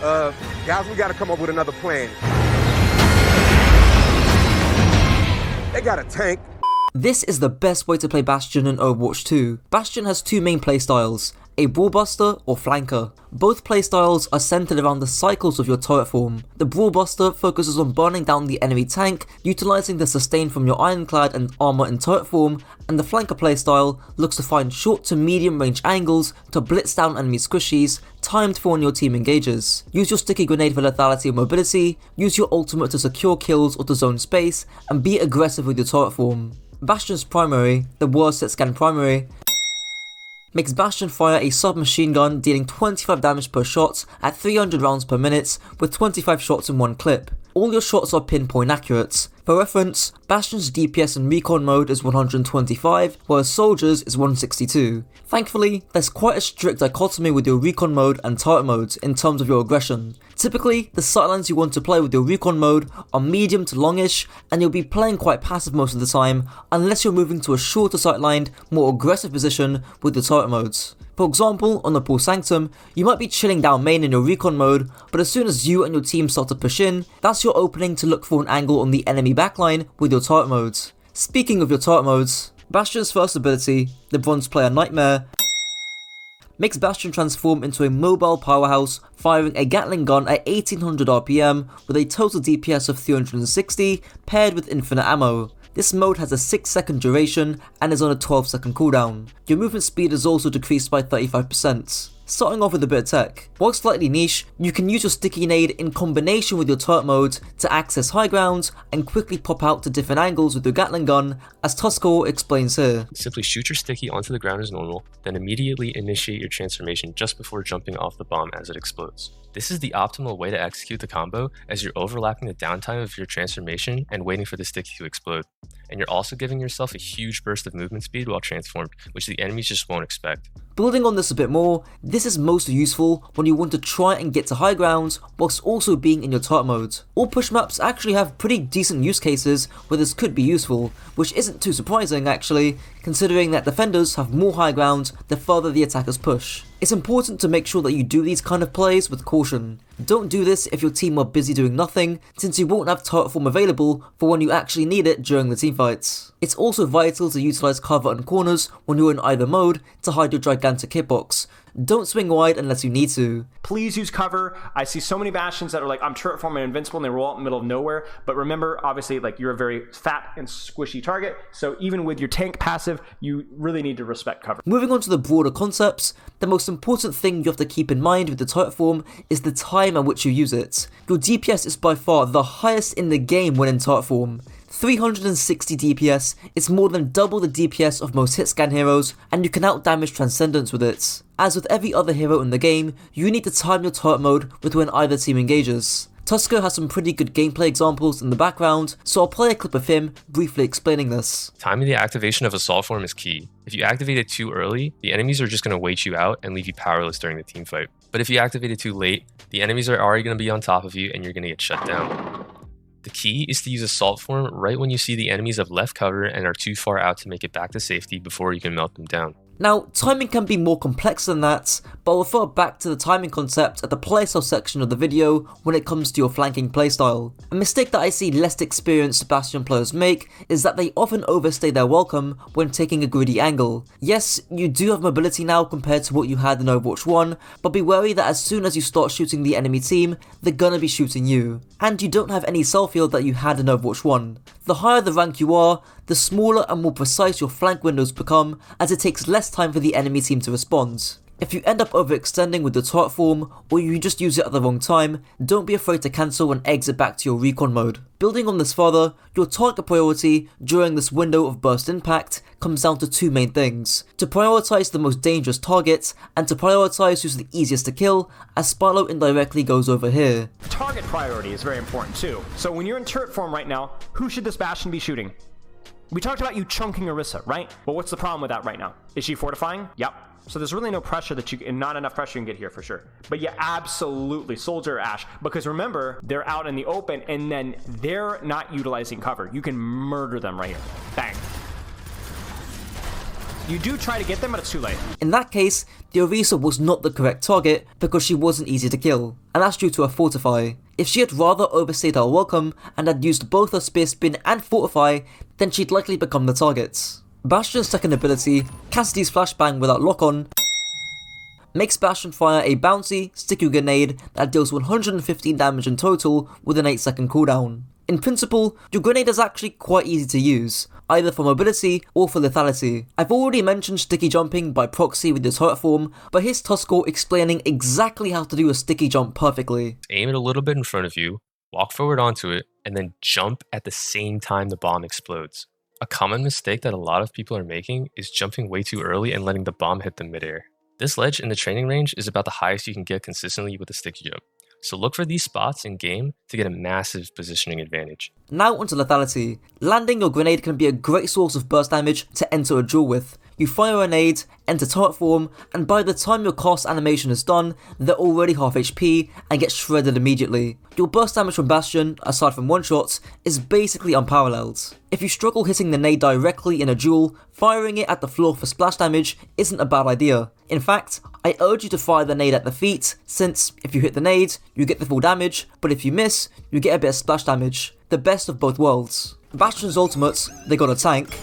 Guys, we gotta come up with another plan. They got a tank. This is the best way to play Bastion in Overwatch 2. Bastion has two main playstyles, a Brawlbuster or Flanker. Both playstyles are centered around the cycles of your turret form. The Brawlbuster focuses on burning down the enemy tank, utilizing the sustain from your ironclad and armor in turret form, and the Flanker playstyle looks to find short to medium range angles to blitz down enemy squishies, timed for when your team engages. Use your sticky grenade for lethality and mobility, use your ultimate to secure kills or to zone space, and be aggressive with your turret form. Bastion's primary, the worst hit scan primary, makes Bastion fire a submachine gun dealing 25 damage per shot at 300 rounds per minute with 25 shots in one clip. All your shots are pinpoint accurate. For reference, Bastion's DPS in Recon Mode is 125, whereas Soldier's is 162. Thankfully, there's quite a strict dichotomy with your Recon Mode and Turret Mode in terms of your aggression. Typically, the sightlines you want to play with your Recon Mode are medium to longish, and you'll be playing quite passive most of the time, unless you're moving to a shorter sightlined, more aggressive position with the Turret Modes. For example, on the Pool Sanctum, you might be chilling down main in your Recon Mode, but as soon as you and your team start to push in, that's your opening to look for an angle on the enemy backline with your Turret Modes. Speaking of your Turret Modes, Bastion's first ability, the Bronze Player Nightmare, makes Bastion transform into a mobile powerhouse, firing a Gatling gun at 1800 RPM with a total DPS of 360, paired with infinite ammo. This mode has a 6-second duration and is on a 12-second cooldown. Your movement speed is also decreased by 35%. Starting off with a bit of tech. While slightly niche, you can use your sticky nade in combination with your turret mode to access high ground and quickly pop out to different angles with your Gatling gun, as Tuskor explains here. Simply shoot your sticky onto the ground as normal, then immediately initiate your transformation just before jumping off the bomb as it explodes. This is the optimal way to execute the combo, as you're overlapping the downtime of your transformation and waiting for the sticky to explode. And you're also giving yourself a huge burst of movement speed while transformed, which the enemies just won't expect. Building on this a bit more, this is most useful when you want to try and get to high ground whilst also being in your turret mode. All push maps actually have pretty decent use cases where this could be useful, which isn't too surprising actually, considering that defenders have more high ground the further the attackers push. It's important to make sure that you do these kind of plays with caution. Don't do this if your team are busy doing nothing, since you won't have turret form available for when you actually need it during the teamfights. It's also vital to utilize cover and corners when you're in either mode to hide your gigantic hitbox. Don't swing wide unless you need to. Please use cover. I see so many Bastions that are like, I'm turret form and invincible, and they roll out in the middle of nowhere. But remember, obviously, like, you're a very fat and squishy target, so even with your tank passive, you really need to respect cover. Moving on to the broader concepts, the most important thing you have to keep in mind with the turret form is the time at which you use it. Your DPS is by far the highest in the game when in turret form. 360 DPS is more than double the DPS of most hit scan heroes, and you can outdamage Transcendence with it. As with every other hero in the game, you need to time your turret mode with when either team engages. Tuskor has some pretty good gameplay examples in the background, so I'll play a clip of him briefly explaining this. Timing the activation of Assault Form is key. If you activate it too early, the enemies are just going to wait you out and leave you powerless during the teamfight. But if you activate it too late, the enemies are already going to be on top of you and you're going to get shut down. The key is to use Assault Form right when you see the enemies have left cover and are too far out to make it back to safety before you can melt them down. Now, timing can be more complex than that, but I'll refer back to the timing concept at the playstyle section of the video when it comes to your flanking playstyle. A mistake that I see less experienced Bastion players make is that they often overstay their welcome when taking a greedy angle. Yes, you do have mobility now compared to what you had in Overwatch 1, but be wary that as soon as you start shooting the enemy team, they're gonna be shooting you. And you don't have any self-heal that you had in Overwatch 1. The higher the rank you are, the smaller and more precise your flank windows become, as it takes less time for the enemy team to respond. If you end up overextending with the turret form, or you just use it at the wrong time, don't be afraid to cancel and exit back to your recon mode. Building on this further, your target priority during this window of burst impact comes down to two main things: to prioritize the most dangerous targets, and to prioritize who's the easiest to kill, as Spylo indirectly goes over here. Target priority is very important too. So when you're in turret form right now, who should this Bastion be shooting? We talked about you chunking Orisa, right? But what's the problem with that right now? Is she fortifying? Yep. So there's really no pressure that and not enough pressure you can get here for sure. But yeah, absolutely, Soldier or Ashe, because remember, they're out in the open and then they're not utilizing cover. You can murder them right here. Bang. You do try to get them, but it's too late. In that case, the Orisa was not the correct target because she wasn't easy to kill, and that's due to her Fortify. If she had rather overstayed her welcome and had used both her Spear Spin and Fortify, then she'd likely become the target. Bastion's second ability, Cassidy's Flashbang without lock-on, makes Bastion fire a bouncy, sticky grenade that deals 115 damage in total with an 8-second cooldown. In principle, your grenade is actually quite easy to use, either for mobility or for lethality. I've already mentioned sticky jumping by proxy with your turret form, but here's Tuskor explaining exactly how to do a sticky jump perfectly. Aim it a little bit in front of you, walk forward onto it, and then jump at the same time the bomb explodes. A common mistake that a lot of people are making is jumping way too early and letting the bomb hit them midair. This ledge in the training range is about the highest you can get consistently with a sticky jump. So look for these spots in game to get a massive positioning advantage. Now onto lethality. Landing your grenade can be a great source of burst damage to enter a duel with. You fire a grenade, enter turret form, and by the time your cast animation is done, they're already half HP and get shredded immediately. Your burst damage from Bastion, aside from one-shots, is basically unparalleled. If you struggle hitting the nade directly in a duel, firing it at the floor for splash damage isn't a bad idea. In fact, I urge you to fire the nade at the feet, since if you hit the nade, you get the full damage, but if you miss, you get a bit of splash damage. The best of both worlds. Bastion's ultimate, They Got a Tank,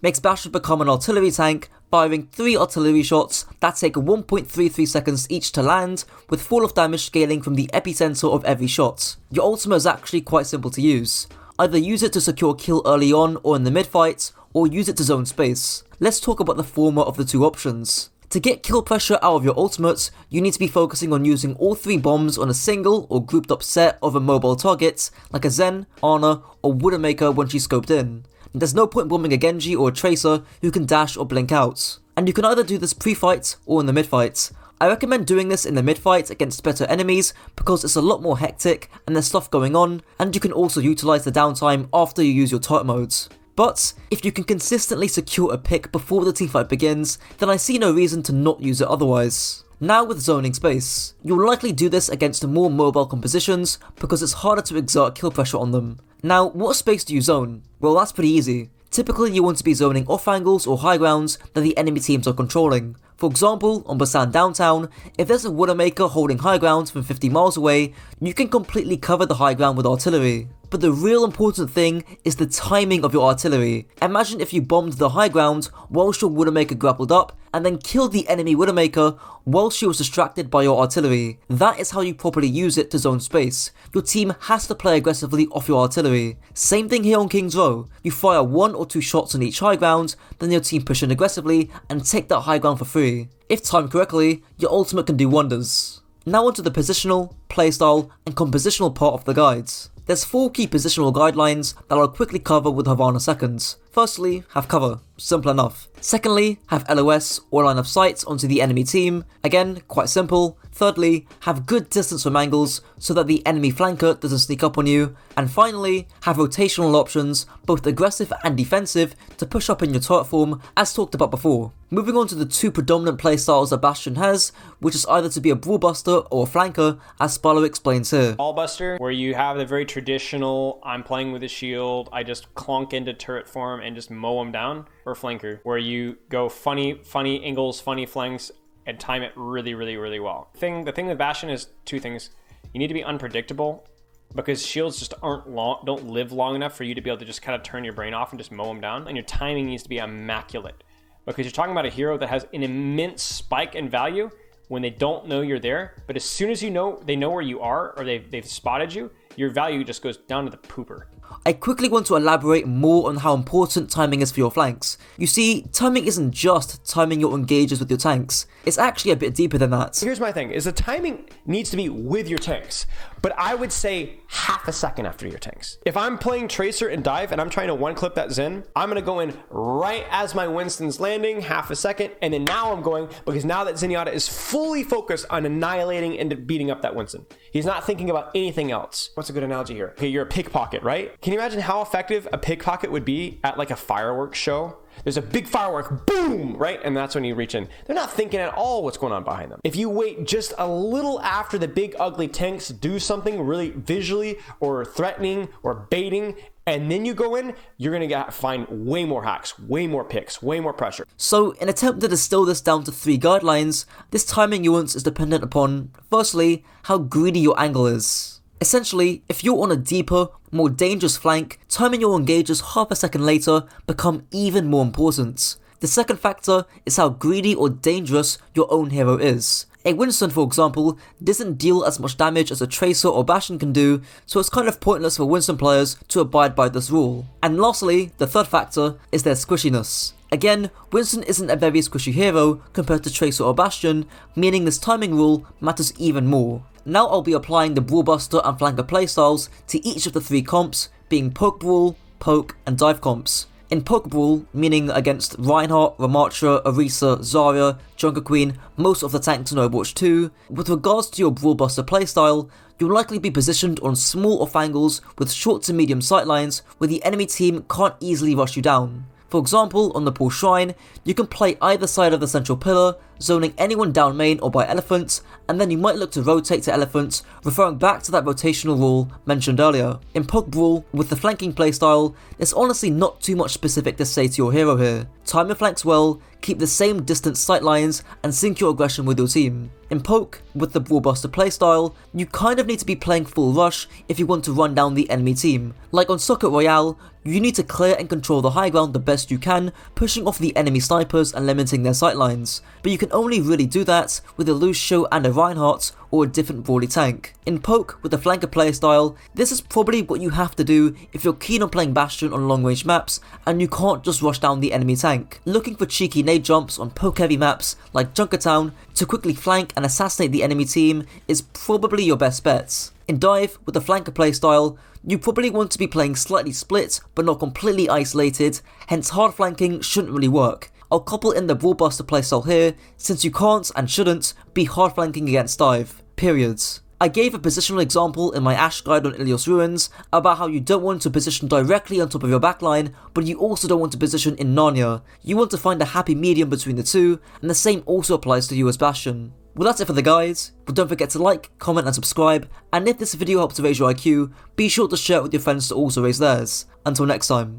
makes Bastion become an artillery tank, firing 3 artillery shots that take 1.33 seconds each to land, with fall-off damage scaling from the epicenter of every shot. Your ultimate is actually quite simple to use. Either use it to secure a kill early on or in the mid-fight, or use it to zone space. Let's talk about the former of the two options. To get kill pressure out of your ultimate, you need to be focusing on using all 3 bombs on a single or grouped up set of immobile targets, like a Zen, Ana, or Widowmaker when she's scoped in. There's no point bombing a Genji or a Tracer who can dash or blink out. And you can either do this pre-fight or in the mid-fight. I recommend doing this in the mid-fight against better enemies because it's a lot more hectic and there's stuff going on, and you can also utilise the downtime after you use your turret modes. But if you can consistently secure a pick before the teamfight begins, then I see no reason to not use it otherwise. Now with zoning space. You'll likely do this against more mobile compositions because it's harder to exert kill pressure on them. Now, what space do you zone? Well, that's pretty easy. Typically you want to be zoning off angles or high grounds that the enemy teams are controlling. For example, on Bastion downtown, if there's a Widowmaker holding high ground from 50 miles away, you can completely cover the high ground with artillery. But the real important thing is the timing of your artillery. Imagine if you bombed the high ground whilst your Widowmaker grappled up, and then killed the enemy Widowmaker whilst she was distracted by your artillery. That is how you properly use it to zone space. Your team has to play aggressively off your artillery. Same thing here on King's Row. You fire 1 or 2 shots on each high ground, then your team push in aggressively and take that high ground for free. If timed correctly, your ultimate can do wonders. Now onto the positional, playstyle, and compositional part of the guides. There's 4 key positional guidelines that I'll quickly cover with Havana seconds. Firstly, have cover. Simple enough. Secondly, have LOS or line of sight onto the enemy team. Again, quite simple. Thirdly, have good distance from angles so that the enemy flanker doesn't sneak up on you. And finally, have rotational options, both aggressive and defensive, to push up in your turret form as talked about before. Moving on to the 2 predominant playstyles that Bastion has, which is either to be a brawlbuster or a flanker, as Spallo explains here. Brawlbuster, where you have the very traditional, I'm playing with a shield, I just clunk into turret form and just mow them down. Or flanker, where you go funny angles, funny flanks, and time it really well. The thing with Bastion is 2 things. You need to be unpredictable, because shields just don't live long enough for you to be able to just kind of turn your brain off and just mow them down. And your timing needs to be immaculate, because you're talking about a hero that has an immense spike in value when they don't know you're there. But as soon as they know where you are, or they've spotted you, your value just goes down to the pooper. I quickly want to elaborate more on how important timing is for your flanks. You see, timing isn't just timing your engages with your tanks, it's actually a bit deeper than that. Here's my thing, is the timing needs to be with your tanks, but I would say half a second after your tanks. If I'm playing Tracer and Dive and I'm trying to one-clip that Zen, I'm gonna go in right as my Winston's landing, half a second, and then now I'm going, because now that Zenyatta is fully focused on annihilating and beating up that Winston. He's not thinking about anything else. What's a good analogy here? Okay, you're a pickpocket, right? Can you imagine how effective a pickpocket would be at like a fireworks show? There's a big firework, boom, right? And that's when you reach in. They're not thinking at all what's going on behind them. If you wait just a little after the big ugly tanks do something really visually or threatening or baiting, and then you go in, you're gonna find way more hacks, way more picks, way more pressure. So, in attempt to distill this down to 3 guidelines, this timing nuance is dependent upon, firstly, how greedy your angle is. Essentially, if you're on a deeper, more dangerous flank, timing your engages half a second later become even more important. The second factor is how greedy or dangerous your own hero is. A Winston, for example, doesn't deal as much damage as a Tracer or Bastion can do, so it's kind of pointless for Winston players to abide by this rule. And lastly, the third factor is their squishiness. Again, Winston isn't a very squishy hero compared to Tracer or Bastion, meaning this timing rule matters even more. Now I'll be applying the Brawl Buster and Flanker playstyles to each of the 3 comps, being Poke Brawl, Poke, and Dive comps. In Poke Brawl, meaning against Reinhardt, Ramattra, Orisa, Zarya, Junker Queen, most of the tanks in Overwatch 2, with regards to your Brawl Buster playstyle, you'll likely be positioned on small off angles with short to medium sightlines where the enemy team can't easily rush you down. For example, on the Pool Shrine, you can play either side of the central pillar, zoning anyone down main or by elephants, and then you might look to rotate to elephants, referring back to that rotational rule mentioned earlier. In Poke Brawl, with the flanking playstyle, there's honestly not too much specific to say to your hero here. Time your flanks well, keep the same distance sightlines, and sync your aggression with your team. In Poke, with the Brawl Buster playstyle, you kind of need to be playing full rush if you want to run down the enemy team. Like on Socket Royale, you need to clear and control the high ground the best you can, pushing off the enemy snipers and limiting their sightlines, but you can only really do that with a Lucio and a Reinhardt or a different brawly tank. In Poke, with the flanker playstyle, this is probably what you have to do if you're keen on playing Bastion on long range maps and you can't just rush down the enemy tank. Looking for cheeky nade jumps on poke heavy maps like Junkertown to quickly flank and assassinate the enemy team is probably your best bet. In Dive, with the flanker playstyle, you probably want to be playing slightly split but not completely isolated, hence hard flanking shouldn't really work. I'll couple in the Brawl Buster playstyle here, since you can't and shouldn't be hard flanking against Dive. Periods. I gave a positional example in my Ash guide on Ilios Ruins about how you don't want to position directly on top of your backline, but you also don't want to position in Narnia. You want to find a happy medium between the two, and the same also applies to you as Bastion. Well, that's it for the guides, but don't forget to like, comment and subscribe, and if this video helped to raise your IQ, be sure to share it with your friends to also raise theirs. Until next time.